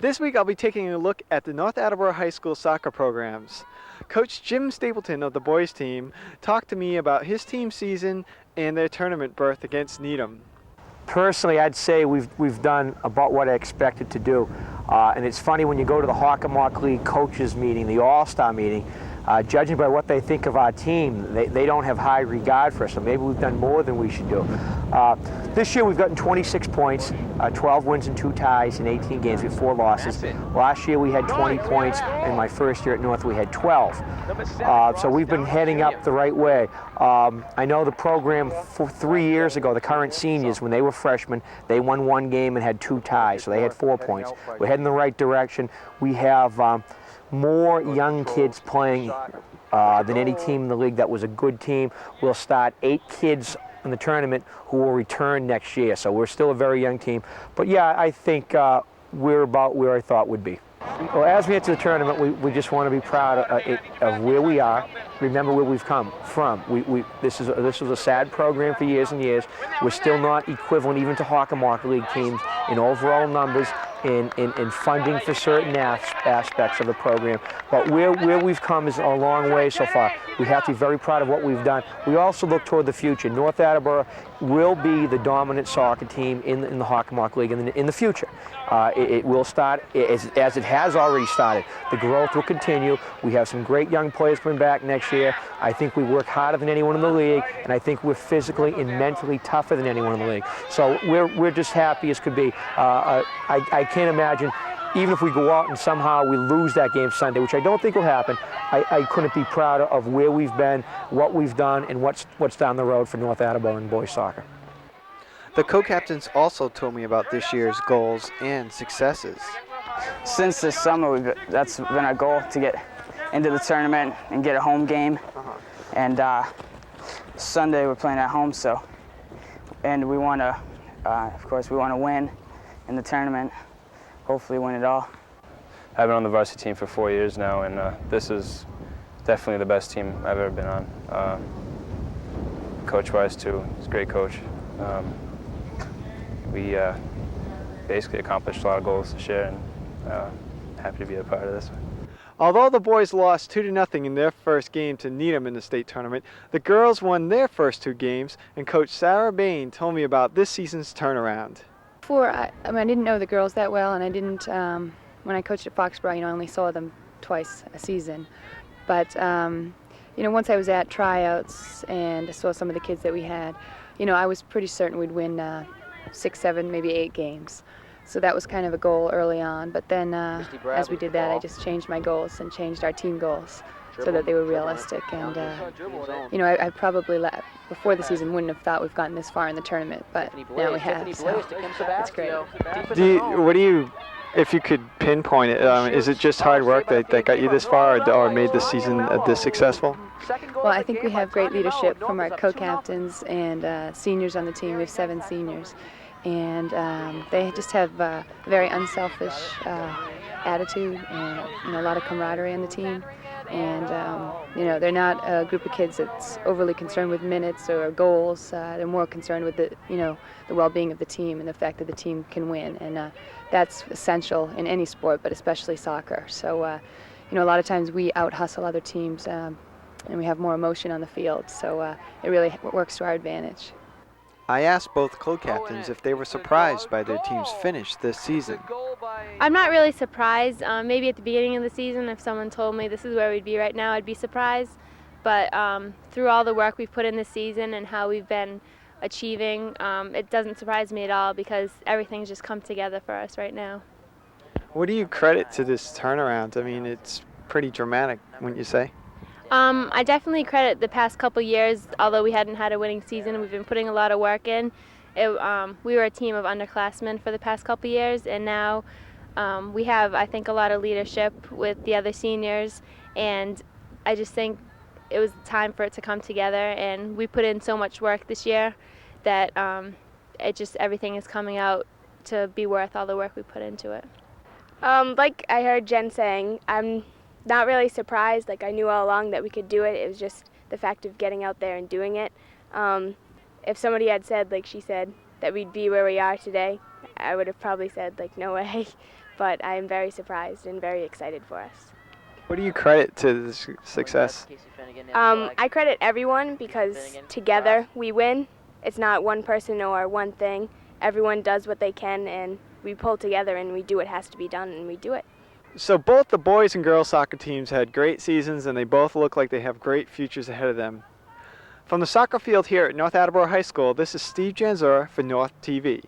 This week I'll be taking a look at the North Attleboro High School soccer programs. Coach Jim Stapleton of the boys team talked to me about his team season and their tournament berth against Needham. Personally, I'd say we've done about what I expected to do. And it's funny when you go to the Hockomock League coaches meeting, the All-Star meeting, judging by what they think of our team, they don't have high regard for us, so maybe we've done more than we should do. This year we've gotten 26 points, 12 wins and 2 ties in 18 games with 4 losses. Last year we had 20 points, and my first year at North we had 12. So we've been heading up the right way. I know the program 3 years ago, the current seniors, when they were freshmen, they won 1 game and had 2 ties, so they had 4 points. We're heading the right direction. We have more young kids playing than any team in the league that was a good team. We'll start 8 kids in the tournament who will return next year, so we're still a very young team. But yeah, I think we're about where I thought we'd be. Well, as we enter the tournament, we just want to be proud of where we are. Remember where we've come from. This was a sad program for years and years. We're still not equivalent even to Hockomock League teams in overall numbers, in funding for certain aspects of the program. But where we've come is a long way so far. We have to be very proud of what we've done. We also look toward the future. North Attleboro will be the dominant soccer team in the Hockomock League in the future. It will start, as it has already started. The growth will continue. We have some great young players coming back next year. I think we work harder than anyone in the league, and I think we're physically and mentally tougher than anyone in the league. So we're just happy as could be. I can't imagine, even if we go out and somehow we lose that game Sunday, which I don't think will happen, I couldn't be prouder of where we've been, what we've done, and what's down the road for North Attleboro and boys soccer. The co-captains also told me about this year's goals and successes. Since this summer, that's been our goal, to get into the tournament and get a home game. And Sunday we're playing at home, and we want to, of course, we want to win in the tournament, hopefully win it all. I've been on the varsity team for 4 years now, and this is definitely the best team I've ever been on. Coach-wise too, he's a great coach. We basically accomplished a lot of goals this year, and happy to be a part of this. Although the boys lost 2-0 in their first game to Needham in the state tournament, the girls won their first 2 games, and Coach Sarah Bain told me about this season's turnaround. Before, I didn't know the girls that well, and I didn't, when I coached at Foxborough, I only saw them twice a season. But, once I was at tryouts and saw some of the kids that we had, I was pretty certain we'd win 6, 7, maybe 8 games. So that was kind of a goal early on. But then as we did that, I just changed my goals and changed our team goals so that they were realistic. And, I probably, before the season, wouldn't have thought we've gotten this far in the tournament, but now we have, so it's great. If you could pinpoint it, is it just hard work that got you this far, or made this season this successful? Well, I think we have great leadership from our co-captains and seniors on the team. We have 7 seniors. And they just have a very unselfish attitude and a lot of camaraderie on the team. And they're not a group of kids that's overly concerned with minutes or goals. They're more concerned with the well-being of the team and the fact that the team can win. And that's essential in any sport, but especially soccer. So a lot of times we out-hustle other teams and we have more emotion on the field. So it really works to our advantage. I asked both co-captains if they were surprised by their team's finish this season. I'm not really surprised. Maybe at the beginning of the season, if someone told me this is where we'd be right now, I'd be surprised. But through all the work we've put in this season and how we've been achieving, it doesn't surprise me at all because everything's just come together for us right now. What do you credit to this turnaround? I mean, it's pretty dramatic, wouldn't you say? I definitely credit the past couple years, although we hadn't had a winning season, we've been putting a lot of work in. We were a team of underclassmen for the past couple years, and now we have, I think, a lot of leadership with the other seniors, and I just think it was time for it to come together, and we put in so much work this year that everything is coming out to be worth all the work we put into it. Like I heard Jen saying, I'm not really surprised. Like, I knew all along that we could do it. It was just the fact of getting out there and doing it. If somebody had said, like she said, that we'd be where we are today, I would have probably said, like, no way. but I'm very surprised and very excited for us. What do you credit to this success? I credit everyone because together we win. It's not one person or one thing. Everyone does what they can, and we pull together and we do what has to be done, and we do it. So both the boys and girls soccer teams had great seasons, and they both look like they have great futures ahead of them. From the soccer field here at North Attleboro High School, this is Steve Janzor for North TV.